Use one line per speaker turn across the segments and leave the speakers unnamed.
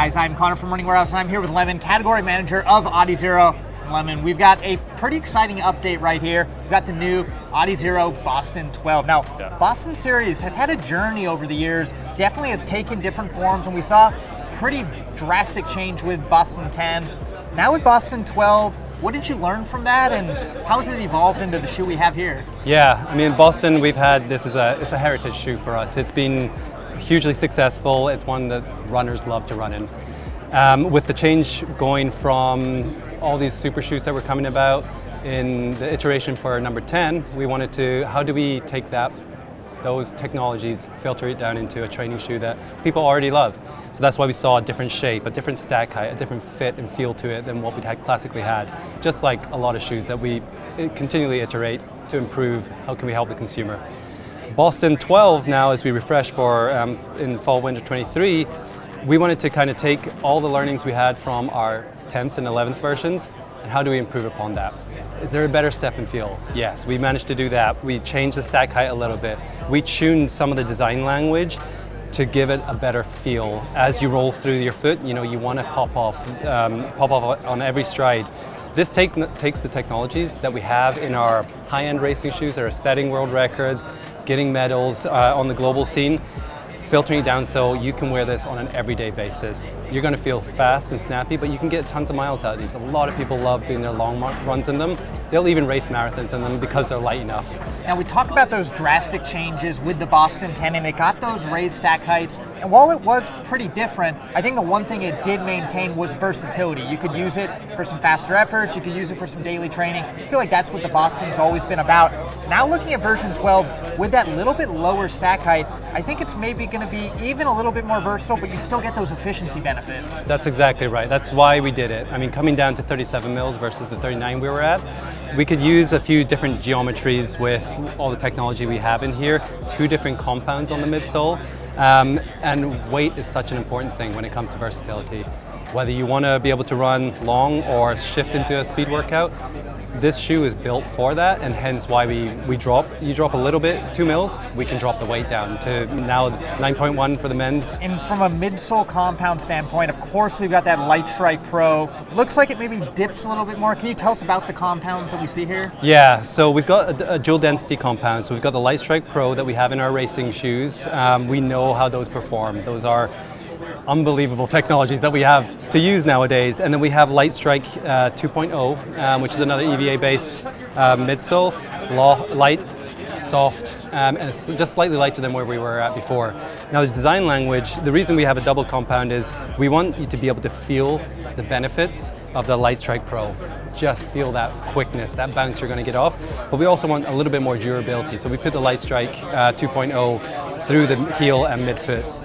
guys, I'm Connor from Running Warehouse, and I'm here with Lemon, category manager of Adizero. Lemon, we've got a pretty exciting update right here. We've got the new Adizero Boston 12. Now, Boston Series has had a journey over the years, definitely has taken different forms, and we saw pretty drastic change with Boston 10. Now with Boston 12, what did you learn from that, and how has it evolved into the shoe we have here?
Yeah, I mean, Boston, we've had, it's a heritage shoe for us. It's been hugely successful. It's one that runners love to run in. With the change going from all these super shoes that were coming about in the iteration for number 10, we wanted to, how do we take those technologies, filter it down into a training shoe that people already love? So that's why we saw a different shape, a different stack height, a different fit and feel to it than what we had classically had. Just like a lot of shoes that we continually iterate to improve, how can we help the consumer? Boston 12 now, as we refresh for in fall winter 23, we wanted to kind of take all the learnings we had from our 10th and 11th versions, and how do we improve upon that? Is there a better step and feel? Yes, we managed to do that. We changed the stack height a little bit. We tuned some of the design language to give it a better feel. As you roll through your foot, you know, you want to pop off on every stride. This takes the technologies that we have in our high-end racing shoes that are setting world records, getting medals on the global scene, filtering it down so you can wear this on an everyday basis. You're going to feel fast and snappy, but you can get tons of miles out of these. A lot of people love doing their long runs in them. They'll even race marathons in them because they're light enough.
Now we talk about those drastic changes with the Boston 10, and it got those raised stack heights. And while it was pretty different, I think the one thing it did maintain was versatility. You could use it for some faster efforts, you could use it for some daily training. I feel like that's what the Boston's always been about. Now looking at version 12, with that little bit lower stack height, I think it's maybe going to be even a little bit more versatile, but you still get those efficiency benefits.
That's exactly right. That's why we did it. I mean, coming down to 37 mils versus the 39 we were at, we could use a few different geometries with all the technology we have in here, 2 different compounds on the midsole, and weight is such an important thing when it comes to versatility. Whether you want to be able to run long or shift into a speed workout, this shoe is built for that, and hence why you drop a little bit, 2 mils, we can drop the weight down to now 9.1 for the men's.
And from a midsole compound standpoint, of course we've got that LightstrikePRO. Looks like it maybe dips a little bit more. Can you tell us about the compounds that we see here?
Yeah, so we've got a dual density compound. So we've got the LightstrikePRO that we have in our racing shoes. We know how those perform. Those are unbelievable technologies that we have to use nowadays. And then we have Lightstrike 2.0, which is another EVA-based midsole, light, soft, and it's just slightly lighter than where we were at before. Now the design language, the reason we have a double compound is we want you to be able to feel the benefits of the LightstrikePRO. Just feel that quickness, that bounce you're going to get off. But we also want a little bit more durability. So we put the Lightstrike 2.0 through the heel and midfoot.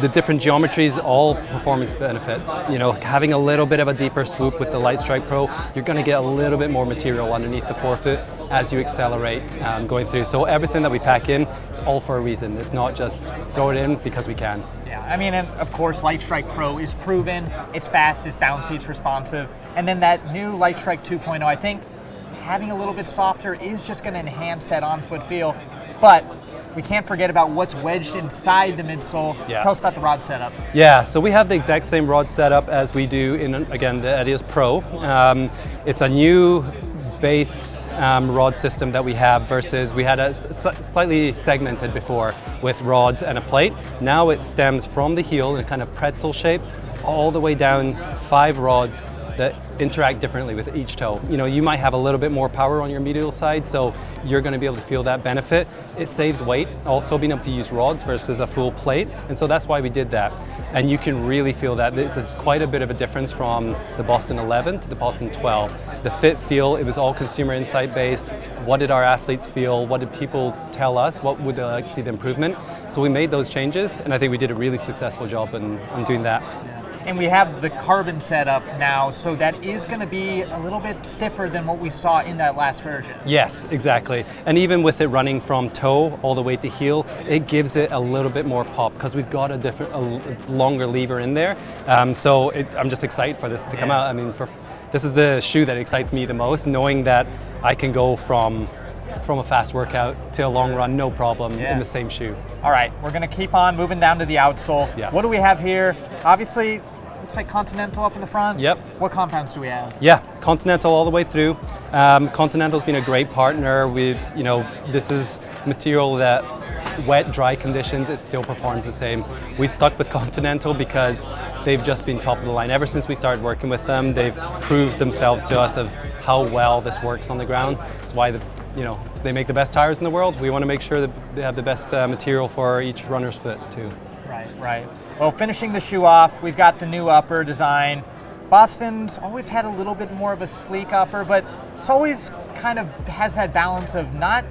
The different geometries, all performance benefit. You know, having a little bit of a deeper swoop with the LightstrikePRO, you're going to get a little bit more material underneath the forefoot as you accelerate going through. So everything that we pack in, it's all for a reason. It's not just throw it in because we can.
Yeah, I mean, and of course, LightstrikePRO is proven. It's fast, it's bouncy, it's responsive. And then that new Lightstrike 2.0, I think having a little bit softer is just going to enhance that on-foot feel. But we can't forget about what's wedged inside the midsole.
Yeah.
Tell us about the rod setup.
Yeah, so we have the exact same rod setup as we do in, again, the adidas Pro. It's a new base rod system that we have versus we had a slightly segmented before with rods and a plate. Now it stems from the heel in a kind of pretzel shape all the way down 5 rods that interact differently with each toe. You know, you might have a little bit more power on your medial side, so you're going to be able to feel that benefit. It saves weight, also being able to use rods versus a full plate, and so that's why we did that. And you can really feel that. There's quite a bit of a difference from the Boston 11 to the Boston 12. The fit, feel, it was all consumer insight based. What did our athletes feel? What did people tell us? What would they like to see the improvement? So we made those changes, and I think we did a really successful job in doing that.
And we have the carbon setup now, so that is going to be a little bit stiffer than what we saw in that last version.
Yes, exactly. And even with it running from toe all the way to heel, it gives it a little bit more pop because we've got a longer lever in there. So I'm just excited for this to come out. I mean, this is the shoe that excites me the most, knowing that I can go from from a fast workout to a long run, no problem in the same shoe.
All right, we're gonna keep on moving down to the outsole.
Yeah.
What do we have here? Obviously, looks like Continental up in the front.
Yep.
What compounds do we have?
Yeah, Continental all the way through. Continental's been a great partner. This is material that wet, dry conditions, it still performs the same. We stuck with Continental because they've just been top of the line. Ever since we started working with them, they've proved themselves to us of how well this works on the ground. That's why they make the best tires in the world. We want to make sure that they have the best material for each runner's foot too.
Right. Well, finishing the shoe off, we've got the new upper design. Boston's always had a little bit more of a sleek upper, but it's always kind of has that balance of not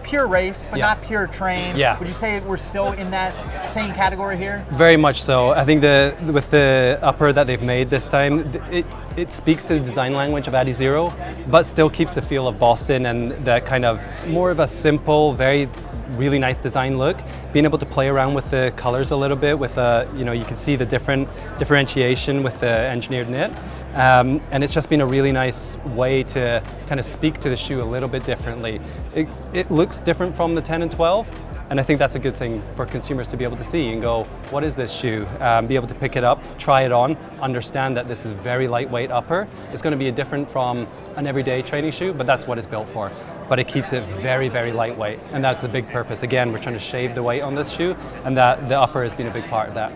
pure race, but not pure train.
Yeah.
Would you say we're still in that same category here?
Very much so. I think with the upper that they've made this time, it speaks to the design language of adizero, but still keeps the feel of Boston and that kind of more of a simple, really nice design look. Being able to play around with the colors a little bit with you can see the differentiation with the engineered knit. And it's just been a really nice way to kind of speak to the shoe a little bit differently. It looks different from the 10 and 12, and I think that's a good thing for consumers to be able to see and go, what is this shoe? Be able to pick it up, try it on, understand that this is very lightweight upper. It's going to be different from an everyday training shoe, but that's what it's built for. But it keeps it very, very lightweight, and that's the big purpose. Again, we're trying to shave the weight on this shoe, and that the upper has been a big part of that.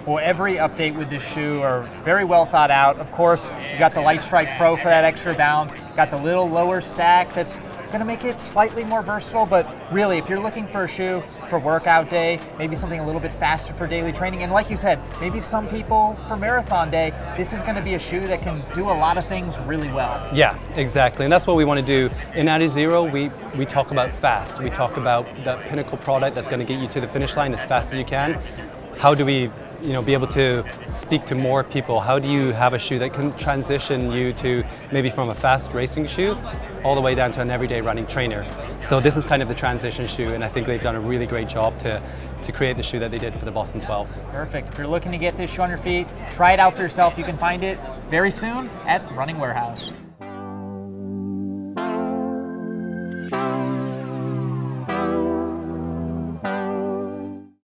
Well, every update with this shoe are very well thought out. Of course, you got the LightstrikePRO for that extra bounce, got the little lower stack that's going to make it slightly more versatile, but really, if you're looking for a shoe for workout day, maybe something a little bit faster for daily training, and like you said, maybe some people for marathon day, this is going to be a shoe that can do a lot of things really well.
Yeah, exactly, and that's what we want to do. In adizero, we talk about fast. We talk about that pinnacle product that's going to get you to the finish line as fast as you can. How do we be able to speak to more people? How do you have a shoe that can transition you to maybe from a fast racing shoe all the way down to an everyday running trainer? So this is kind of the transition shoe, and I think they've done a really great job to create the shoe that they did for the Boston 12s.
Perfect. If you're looking to get this shoe on your feet, try it out for yourself. You can find it very soon at Running Warehouse.